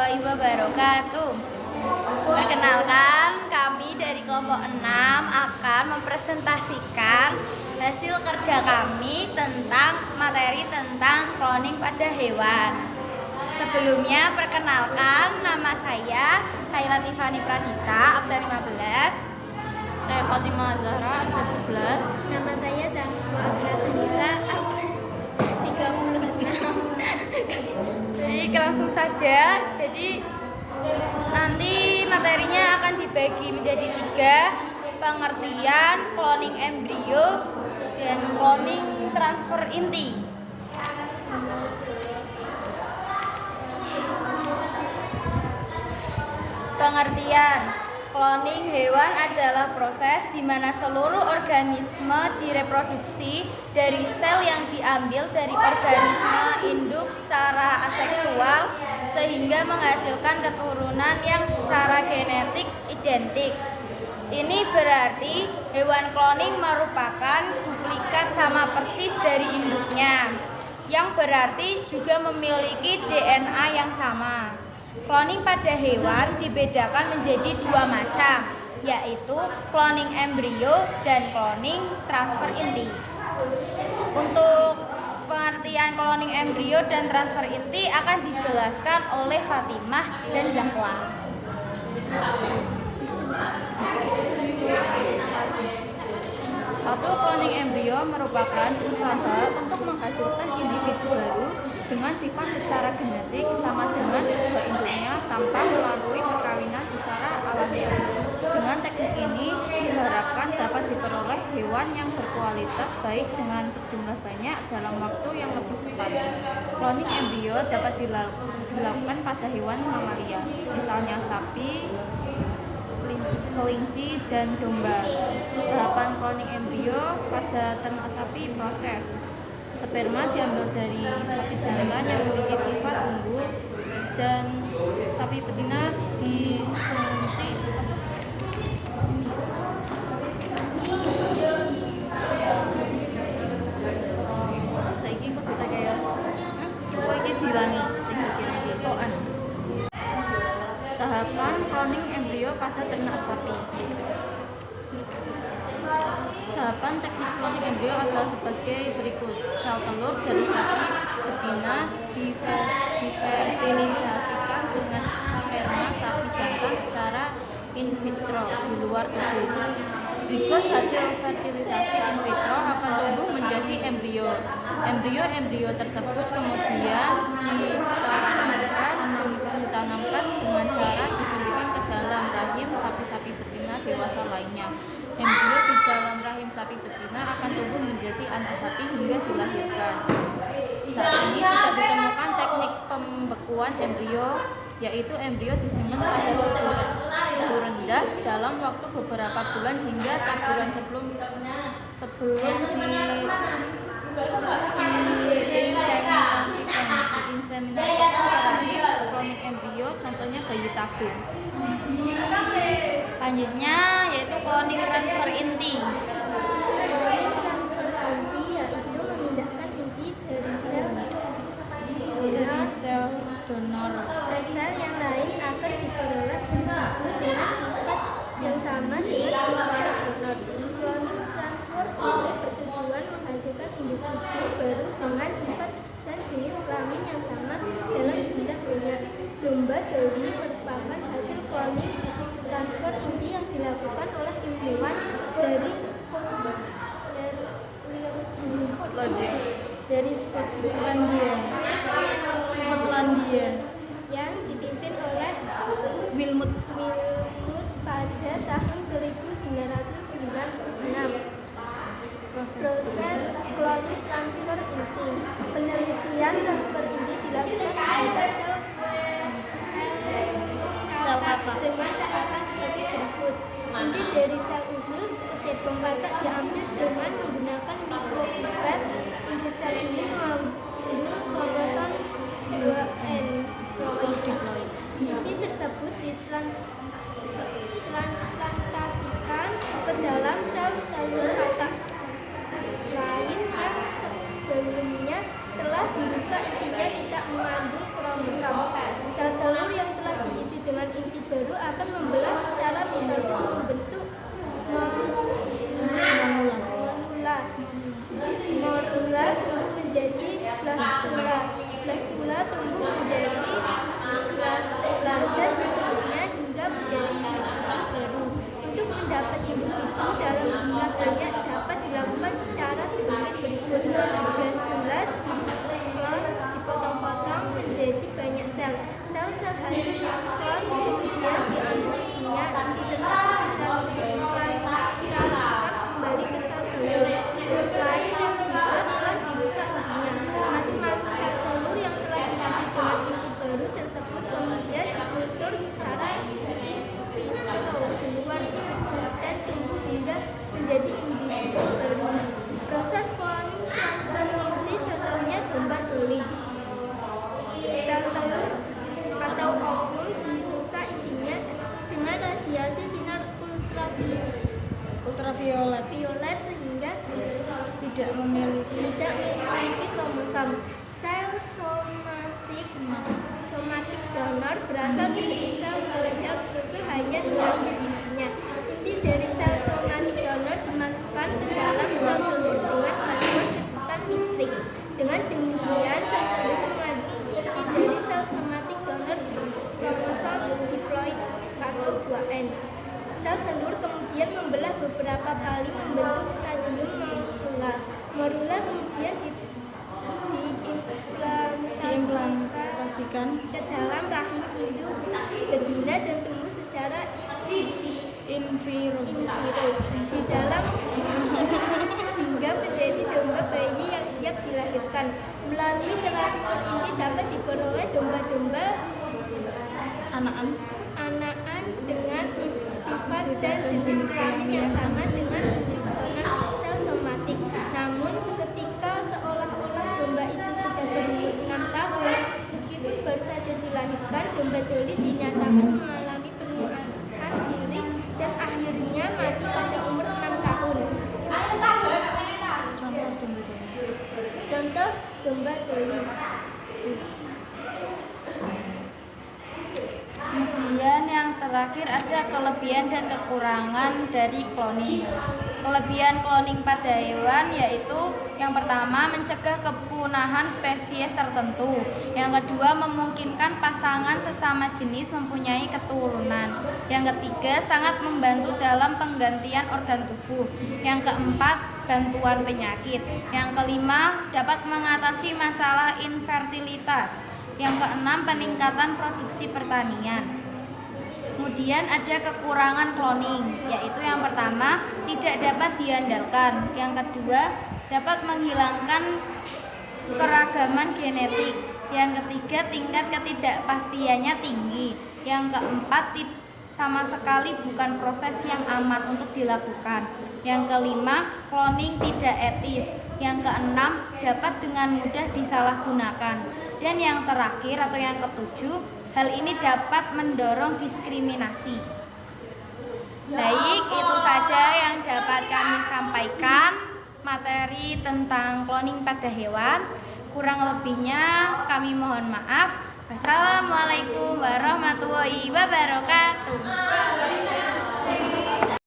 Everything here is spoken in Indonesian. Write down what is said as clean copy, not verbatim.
warahmatullahi wabarakatuh. Perkenalkan, kami dari kelompok 6 akan mempresentasikan hasil kerja kami tentang materi tentang cloning pada hewan. Sebelumnya, perkenalkan, nama saya Kayla Tiffany Pradita, absen 15. Saya Fatimah Zahra, absen 11. Nama saya Zahra Nisa, absen 36. Baik, langsung saja. Jadi nanti materinya akan dibagi menjadi 3: pengertian, cloning embrio, dan cloning transfer inti. Pengertian: cloning hewan adalah proses di mana seluruh organisme direproduksi dari sel yang diambil dari organisme induk secara aseksual sehingga menghasilkan keturunan yang secara genetik identik. Ini berarti hewan cloning merupakan duplikat sama persis dari induknya, yang berarti juga memiliki DNA yang sama. Cloning pada hewan dibedakan menjadi 2 macam, yaitu cloning embrio dan cloning transfer inti. Untuk pengertian cloning embrio dan transfer inti akan dijelaskan oleh Fatimah dan Zahwa. Satu, cloning embrio merupakan usaha untuk menghasilkan individu baru dengan sifat secara genetik sama dengan kedua induknya tanpa melalui perkawinan secara alamiah. Dengan teknik ini diharapkan dapat diperoleh hewan yang berkualitas baik dengan jumlah banyak dalam waktu yang lebih cepat. Cloning embrio dapat dilakukan pada hewan mamalia, misalnya sapi, kelinci, dan domba. Tahapan cloning embrio pada ternak sapi proses. Sperma diambil dari sapi jantan yang memiliki sifat unggul dan sapi betina disuntik. Saiki kok ditake ya? Kok iki dilangi sing iki toan. Tahapan cloning embrio pada ternak sapi. Tahapan teknik cloning embrio adalah sebagai berikut. Sel telur dari sapi betina difertilisasikan dengan sperma sapi jantan secara in vitro di luar tubuh. Zigot hasil fertilisasi in vitro akan tumbuh menjadi embrio. Embrio tersebut kemudian ditanamkan dengan cara disuntikan ke dalam rahim sapi-sapi betina dewasa lainnya. Embrio di dalam rahim sapi betina akan tumbuh menjadi anak sapi hingga dilahirkan. Saat ini sudah ditemukan teknik pembekuan embrio, yaitu embrio disimpan pada suhu rendah dalam waktu beberapa bulan hingga taburan sebelum diinseminasikan terakhir cloning embrio, contohnya bayi tabung. Selanjutnya yaitu cloning transfer inti. Inti yaitu memindahkan inti dari sel Donor ke sel yang lain agar diperoleh individu dengan sifat yang sama dengan sel donor. Cloning transfer inti bertujuan menghasilkan individu baru dengan sifat dan jenis kelamin yang sama dalam jumlah banyak. Domba Dolly merupakan hasil cloning transfer inti yang dilakukan oleh ilmuwan dari Skotlandia yang dipimpin oleh Wilmut. pada tahun 1996. Proses cloning transfer inti. Penelitian transfer inti dilakukan terhadap sel kakak dengan tahapan seperti berikut. Inti dari sel usus cebong kakak diambil dengan menggunakan mikropipet. Inti sel ini mengandung kromosom 2N. Inti tersebut ditransplantasikan ke dalam sel telur kakak lain yang sebelumnya telah dirusak. Intinya tidak mengandung kromosom. Sel telur yang telah tumbuh menjadi gelas dan seterusnya hingga menjadi individu baru. Untuk mendapat individu dalam jumlah banyak dapat dilakukan secara sedikit berikut. Beras bulat dipotong-potong menjadi banyak sel. Sel-sel hasil klon kemudian diambil intinya. Inti tersebut ditransliterasikan kembali ke sel telur. Selain yang juga telah dirusak intinya. Masing-masing sel telur yang telah diganti dengan inti baru tersebut kemudian dikultur secara sinkron dan tumbuh hingga menjadi individu baru. Proses cloning transfer inti contohnya domba tuli. Sel telur atau ovum dirusak intinya dengan radiasi sinar Ultraviolet ultraviolet sehingga tidak memiliki kromosom. Sel somatik donor berasal dari sel meledak susu hanya diambil intinya. Inti dari sel somatik donor dimasukkan ke dalam sel telur dengan bantuan kejutan listrik. Dengan demikian sel telur mengandung inti dari sel somatik donor kromosom diploid atau 2N. Sel telur kemudian membelah beberapa kali membentuk stadium morula kemudian diimplantasikan ke dalam rahim induk betina dan tumbuh secara in vitro di dalam hingga menjadi domba bayi yang siap dilahirkan. Melalui transfer ini dapat diperoleh domba-domba anakan dengan sifat dan jenis kelamin yang sama dengan komponen sel somatik. Namun seketika seolah-olah domba itu sudah berumur 6 tahun, meskipun baru saja dilahirkan, domba tuli dinyatakan mengalami penurunan diri dan akhirnya mati pada umur 6 tahun. Contoh domba tuli. Kemudian yang terakhir ada kelebihan dan kekurangan dari cloning. Kelebihan cloning pada hewan yaitu yang pertama mencegah kepunahan spesies tertentu. Yang kedua memungkinkan pasangan sesama jenis mempunyai keturunan. Yang ketiga sangat membantu dalam penggantian organ tubuh. Yang keempat bantuan penyakit. Yang kelima dapat mengatasi masalah infertilitas. Yang keenam peningkatan produksi pertanian. Kemudian ada kekurangan cloning, yaitu yang pertama tidak dapat diandalkan, yang kedua dapat menghilangkan keragaman genetik, yang ketiga tingkat ketidakpastiannya tinggi, yang keempat sama sekali bukan proses yang aman untuk dilakukan, yang kelima cloning tidak etis, yang keenam dapat dengan mudah disalahgunakan, dan yang terakhir atau yang ketujuh hal ini dapat mendorong diskriminasi. Baik, itu saja yang dapat kami sampaikan materi tentang cloning pada hewan. Kurang lebihnya kami mohon maaf. Wassalamualaikum warahmatullahi wabarakatuh.